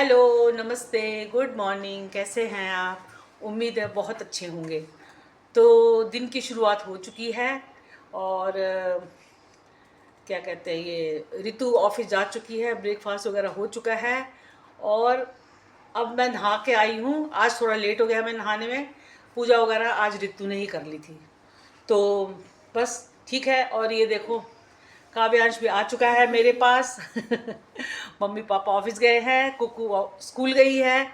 Hello, नमस्ते, good morning. कैसे हैं आप? उम्मीद है बहुत अच्छे होंगे। तो दिन की शुरुआत हो चुकी है और क्या कहते हैं, ये ऋतु ऑफिस जा चुकी है, ब्रेकफास्ट वगैरह हो चुका है और अब मैं नहा के आई हूँ। आज थोड़ा लेट हो गया मैं नहाने में, पूजा वगैरह आज ऋतु ने ही कर ली थी। तो बस ठीक है। और ये देखो, काव्यांश भी आ चुका है मेरे पास। मम्मी पापा ऑफिस गए हैं, कुकू स्कूल गई है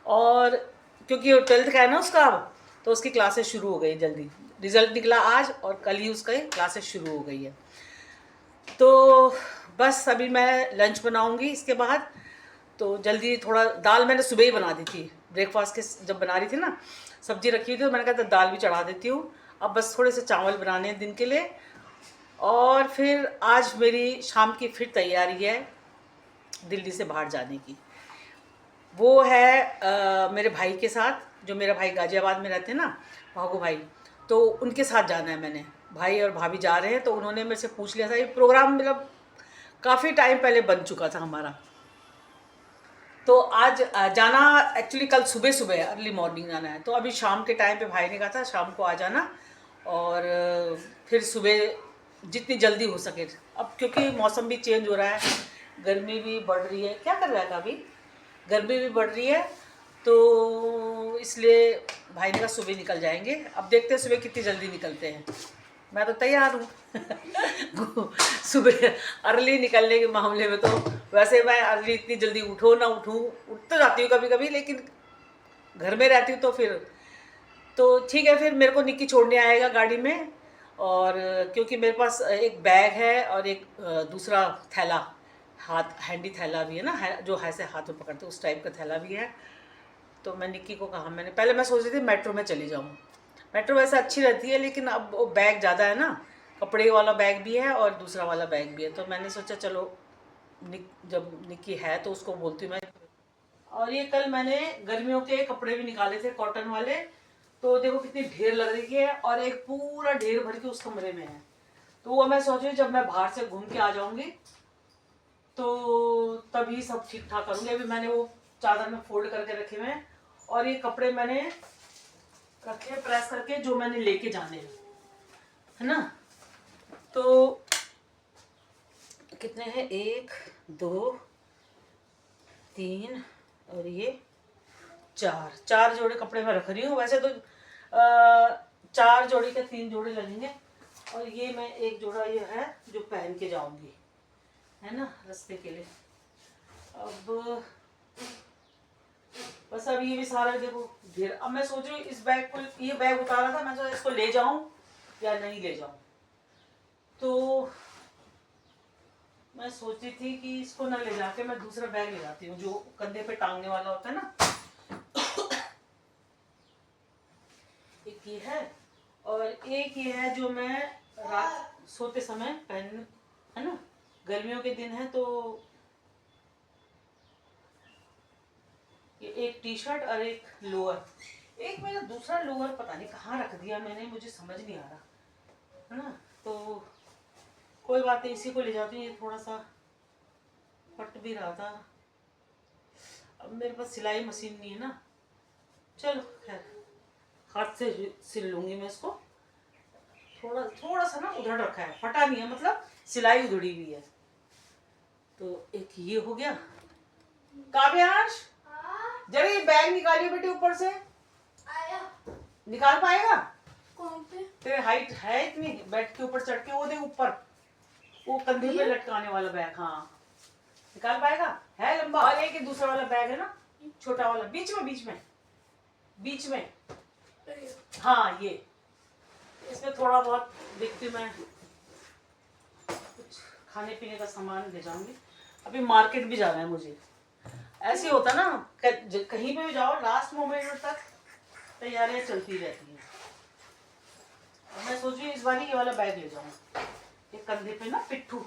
और क्योंकि वो 12th का है ना उसका अब, तो उसकी क्लासेस शुरू हो गई जल्दी। रिजल्ट निकला आज और कल ही उसका क्लासेस शुरू हो गई है। तो बस अभी मैं लंच बनाऊंगी इसके बाद। तो जल्दी थोड़ा दाल मैंने सुबह ही बना दी थी, ब्रेकफास्ट के जब बना रही थी ना, सब्जी रखी हुई थी तो मैंने कहा था दाल भी चढ़ा देती हूँ। अब बस थोड़े से चावल बनाने हैं दिन के लिए। और फिर आज मेरी शाम की फिर तैयारी है दिल्ली से बाहर जाने की। वो है मेरे भाई के साथ, जो मेरा भाई गाजियाबाद में रहते हैं ना, भागू भाई, तो उनके साथ जाना है मैंने। भाई और भाभी जा रहे हैं तो उन्होंने मेरे से पूछ लिया था। ये प्रोग्राम मतलब काफ़ी टाइम पहले बन चुका था हमारा। तो आज जाना एक्चुअली कल सुबह सुबह अर्ली मॉर्निंग जाना है। तो अभी शाम के टाइम पे भाई ने कहा था शाम को आ जाना और फिर सुबह जितनी जल्दी हो सके। अब क्योंकि मौसम भी चेंज हो रहा है, गर्मी भी बढ़ रही है। क्या कर रहा है अभी? गर्मी भी बढ़ रही है, तो इसलिए भाई ने कहा सुबह निकल जाएंगे। अब देखते हैं सुबह कितनी जल्दी निकलते हैं। मैं तो तैयार हूँ। सुबह अर्ली निकलने के मामले में तो वैसे मैं अर्ली इतनी जल्दी उठो ना उठूँ, उठ तो जाती हूँ कभी कभी, लेकिन घर में रहती हूँ तो फिर तो ठीक है। फिर मेरे को निक्की छोड़ने आएगा गाड़ी में। और क्योंकि मेरे पास एक बैग है और एक दूसरा थैला, हाथ हैंडी थैला भी है ना, जो ऐसे हाथ में पकड़ते उस टाइप का थैला भी है। तो मैं निक्की को कहा, मैंने पहले मैं सोच रही थी मेट्रो में चली जाऊँ। मेट्रो वैसे अच्छी रहती है लेकिन अब वो बैग ज़्यादा है ना, कपड़े वाला बैग भी है और दूसरा वाला बैग भी है। तो मैंने सोचा चलो जब निक्की है तो उसको बोलती हूँ मैं। और ये कल मैंने गर्मियों के कपड़े भी निकाले थे कॉटन वाले, तो देखो कितनी ढेर लग रही है और एक पूरा ढेर भर के उस कमरे में है। तो वो मैं सोच रही जब मैं बाहर से घूम के आ जाऊंगी तो तभी सब ठीक ठाक करूंगी। अभी मैंने वो चादर में फोल्ड करके रखे हुए हैं और ये कपड़े मैंने रखे प्रेस करके जो मैंने लेके जाने हैं, है ना। तो कितने हैं? 1 2 3 और ये 4 जोड़े कपड़े मैं रख रही हूँ। वैसे तो 4 जोड़ी के 3 जोड़े लगेंगे और ये मैं एक जोड़ा ये है जो पहन के जाऊंगी, है ना, रास्ते के लिए। अब बस अब ये भी सारा देखो ढेर। अब मैं सोच रही हूँ इस बैग को, ये बैग उतारा था, मैं सोचा इसको ले जाऊं या नहीं ले जाऊं। तो मैं सोची थी कि इसको ना ले जाके मैं दूसरा बैग ले जाती हूँ जो कंधे पे टांगने वाला होता है ना। एक ये है और एक ये है जो मैं रात सोते समय पहन, है ना, गर्मियों के दिन है तो ये एक टी शर्ट और एक लोअर। एक मेरा दूसरा लोअर पता नहीं कहाँ रख दिया मैंने, मुझे समझ नहीं आ रहा, है ना। तो कोई बात नहीं, इसी को ले जाती हूँ। ये थोड़ा सा फट भी रहा था। अब मेरे पास सिलाई मशीन नहीं है ना, चलो खैर हाथ से सिल लूंगी मैं इसको। थोड़ा थोड़ा सा ना उधड़ रखा है, फटा नहीं है, मतलब सिलाई उधड़ी हुई है। तो एक ये हो गया। काव्यांश जरा ये बैग निकालियो बेटे ऊपर से। आया। निकाल पाएगा? कौन पे? तेरे हाइट है इतनी, बेड के ऊपर चढ़ के वो दे ऊपर, वो कंधे पे लटकाने वाला बैग। हाँ निकाल पाएगा? है लंबा। और एक दूसरा वाला बैग है ना, छोटा वाला, बीच में बीच में बीच में। हाँ ये इसमें थोड़ा बहुत देखती हूँ मैं, कुछ खाने पीने का सामान ले जाऊंगी। अभी मार्केट भी जाना है मुझे। ऐसे होता ना, कहीं पे भी जाओ लास्ट मोमेंट तक तैयारियां चलती रहती हैं। मैं सोच रही हूँ इस बार ये वाला बैग ले जाऊँ, ये कंधे पे ना पिट्ठू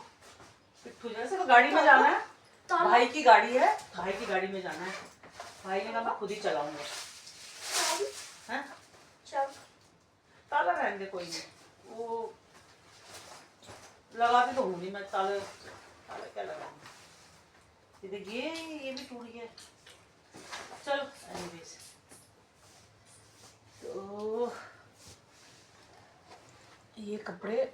पिट्ठू जैसे। तो गाड़ी में जाना है, भाई की गाड़ी है, भाई की गाड़ी में जाना है। भाई ने कहा मैं खुद ही चलाऊंगा। ताला रहने दे, कोई नहीं, वो लगाती तो हूँ नहीं मैं ताला। ताला क्या लगाऊंगी? ये देखिए ये भी टूट गया। चलो एनीवेज, तो ये कपड़े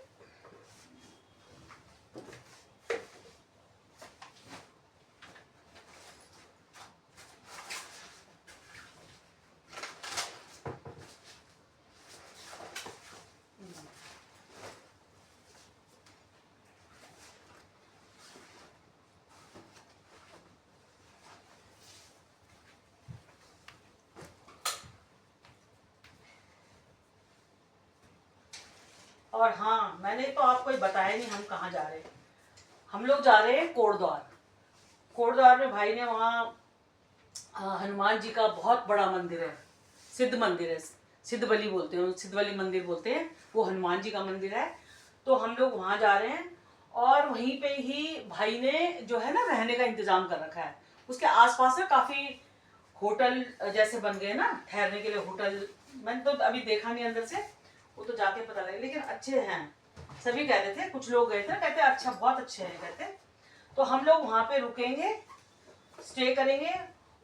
और हाँ, मैंने तो आपको बताया नहीं हम कहाँ जा रहे हैं। हम लोग जा रहे हैं कोटद्वार। कोटद्वार में भाई ने वहाँ हनुमान जी का बहुत बड़ा मंदिर है, सिद्ध मंदिर है, सिद्ध बलि बोलते हैं, सिद्ध बलि मंदिर बोलते हैं, वो हनुमान जी का मंदिर है। तो हम लोग वहाँ जा रहे हैं और वहीं पे ही भाई ने जो है ना रहने का इंतजाम कर रखा है। उसके आसपास ना काफ़ी होटल जैसे बन गए ना, ठहरने के लिए होटल। मैंने तो अभी देखा नहीं अंदर से, वो तो जाके पता लगे, लेकिन अच्छे हैं सभी कहते थे। कुछ लोग गए थे कहते अच्छा बहुत अच्छे हैं कहते। तो हम लोग वहाँ पे रुकेंगे, स्टे करेंगे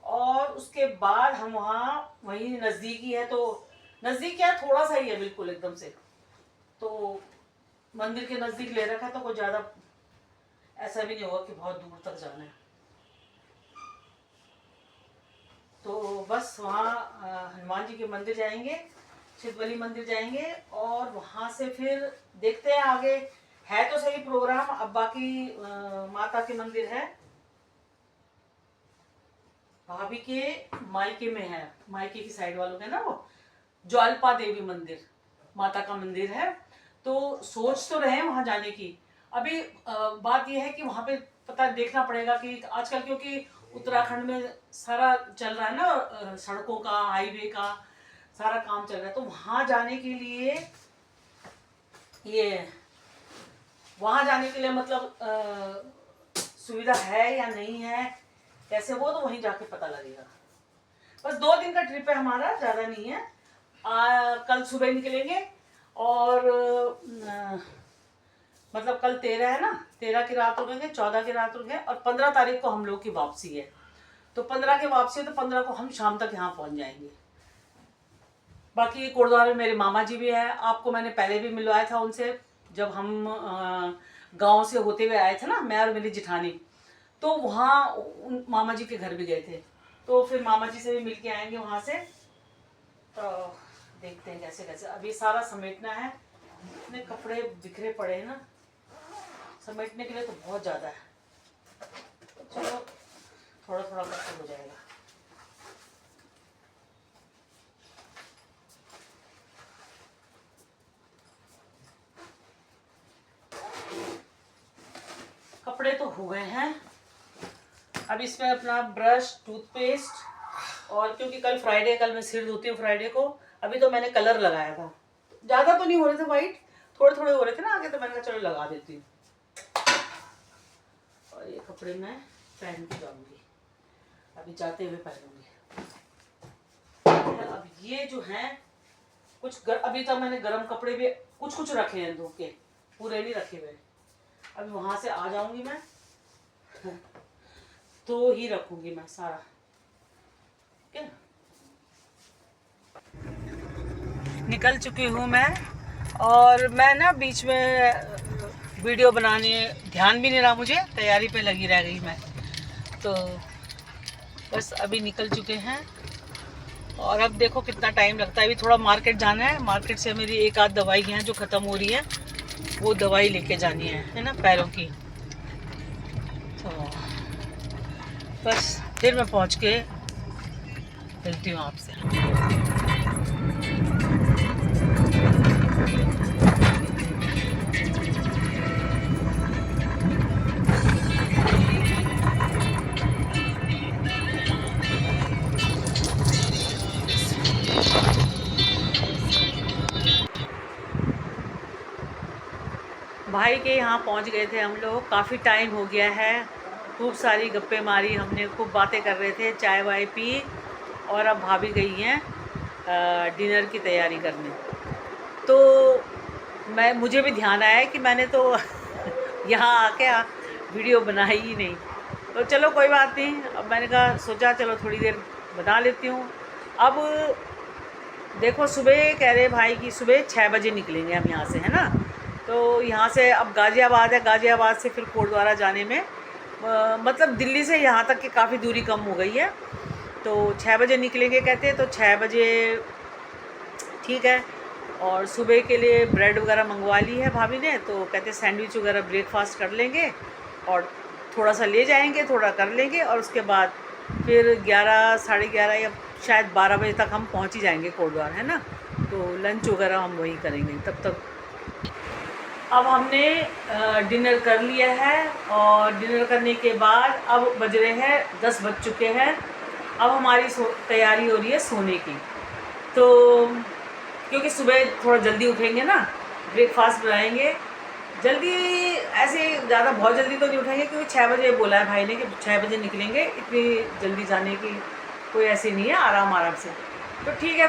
और उसके बाद हम वहाँ, वहीं नज़दीकी है, तो नज़दीक क्या है, थोड़ा सा ही है बिल्कुल एकदम से, तो मंदिर के नज़दीक ले रखा है, तो कोई ज़्यादा ऐसा भी नहीं होगा कि बहुत दूर तक जाना है। तो बस वहाँ हनुमान जी के मंदिर जाएंगे, सिद्धबली मंदिर जाएंगे और वहाँ से फिर देखते हैं आगे। है तो सही प्रोग्राम। अब बाकी माता के मंदिर है, भाभी के मायके में है, मायके की साइड वालों के ना, वो ज्वालपा देवी मंदिर माता का मंदिर है। तो सोच तो रहे हैं वहाँ जाने की। अभी बात यह है कि वहाँ पे पता देखना पड़ेगा कि आजकल, क्योंकि उत्तराखंड में सारा चल रहा है ना, सड़कों का, हाईवे का सारा काम चल रहा है। तो वहाँ जाने के लिए, ये वहाँ जाने के लिए मतलब सुविधा है या नहीं है कैसे, वो तो वहीं जाके पता लगेगा। बस 2 दिन का ट्रिप है हमारा, ज़्यादा नहीं है। कल सुबह निकलेंगे और मतलब कल 13 है ना, 13 की रात रुकेंगे, 14 की रात रुकेंगे और 15 तारीख को हम लोग की वापसी है। तो 15 की वापसी है, तो 15 को हम शाम तक यहाँ पहुँच जाएंगे। बाकी कोटद्वार में मेरे मामा जी भी हैं, आपको मैंने पहले भी मिलवाया था उनसे, जब हम गांव से होते हुए आए थे ना, मैं और मेरी जिठानी। तो वहाँ उन मामा जी के घर भी गए थे, तो फिर मामा जी से भी मिल के आएंगे वहाँ से। तो देखते हैं कैसे कैसे। अभी सारा समेटना है, इतने कपड़े बिखरे पड़े हैं ना, समेटने के लिए तो बहुत ज़्यादा है। चलो थोड़ा थोड़ा करके हो जाएगा। कपड़े तो हो गए हैं। अब इसमें अपना ब्रश, टूथपेस्ट, और क्योंकि कल फ्राइडे, कल मैं सिर धोती हूँ फ्राइडे को। अभी तो मैंने कलर लगाया था, ज़्यादा तो नहीं हो रहे थे वाइट, थोड़े थोड़े हो रहे थे ना आगे, तो मैंने कहा चलो लगा देती हूँ। और ये कपड़े मैं पहन के जाऊँगी, अभी जाते हुए पहनूंगी। अब ये जो हैं कुछ अभी तक मैंने गर्म कपड़े भी कुछ कुछ रखे हैं धो के, पूरे नहीं रखे हुए। अभी वहाँ से आ जाऊंगी मैं तो ही रखूंगी मैं सारा, ठीक है। निकल चुकी हूँ मैं, और मैं ना बीच में वीडियो बनाने ध्यान भी नहीं रहा मुझे, तैयारी पे लगी रह गई मैं। तो बस अभी निकल चुके हैं और अब देखो कितना टाइम लगता है। अभी थोड़ा मार्केट जाना है, मार्केट से मेरी एक आध दवाई हैं जो ख़त्म हो रही है, वो दवाई लेके जानी है ना, पैरों की। तो बस फिर मैं पहुंच के मिलती हूँ आपसे। भाई के यहाँ पहुँच गए थे हम लोग, काफ़ी टाइम हो गया है। खूब सारी गप्पे मारी हमने, खूब बातें कर रहे थे, चाय वाय पी, और अब भाभी गई हैं डिनर की तैयारी करने। तो मुझे भी ध्यान आया कि मैंने तो यहाँ आके वीडियो बनाई ही नहीं। तो चलो कोई बात नहीं, अब मैंने कहा सोचा चलो थोड़ी देर बना लेती हूँ। अब देखो सुबह कह रहे भाई कि सुबह 6 बजे निकलेंगे हम यहाँ से, है ना। तो यहाँ से अब गाज़ियाबाद है, गाज़ियाबाद से फिर कोटद्वारा जाने में मतलब दिल्ली से यहाँ तक की काफ़ी दूरी कम हो गई है। तो 6 बजे निकलेंगे कहते हैं, तो 6 बजे ठीक है। और सुबह के लिए ब्रेड वगैरह मंगवा ली है भाभी ने, तो कहते सैंडविच वगैरह ब्रेकफास्ट कर लेंगे और थोड़ा सा ले जाएंगे, थोड़ा कर लेंगे और उसके बाद फिर 11 साढ़े 11 या शायद 12 बजे तक हम पहुंच ही जाएंगे कोटद्वार, है ना। तो लंच वगैरह हम वहीं करेंगे तब तक। अब हमने डिनर कर लिया है और डिनर करने के बाद अब बज रहे हैं 10 बज चुके हैं। अब हमारी तैयारी हो रही है सोने की। तो क्योंकि सुबह थोड़ा जल्दी उठेंगे ना, ब्रेकफास्ट बनाएंगे जल्दी, ऐसे ज़्यादा बहुत जल्दी तो नहीं उठेंगे क्योंकि 6 बजे बोला है भाई ने कि 6 बजे निकलेंगे, इतनी जल्दी जाने की कोई ऐसी नहीं है, आराम आराम से। तो ठीक है,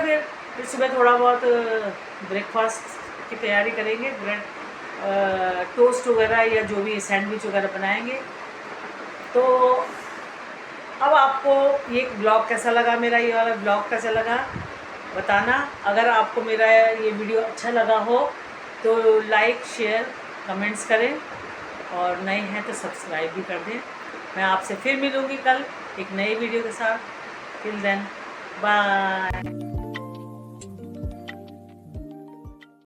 फिर सुबह थोड़ा बहुत ब्रेकफास्ट की तैयारी करेंगे, ब्रेड टोस्ट वगैरह या जो भी सैंडविच वगैरह बनाएंगे। तो अब आपको ये ब्लॉग कैसा लगा, मेरा ये वाला ब्लॉग कैसा लगा बताना। अगर आपको मेरा ये वीडियो अच्छा लगा हो तो लाइक शेयर कमेंट्स करें और नए हैं तो सब्सक्राइब भी कर दें। मैं आपसे फिर मिलूँगी कल एक नई वीडियो के साथ। Till then bye.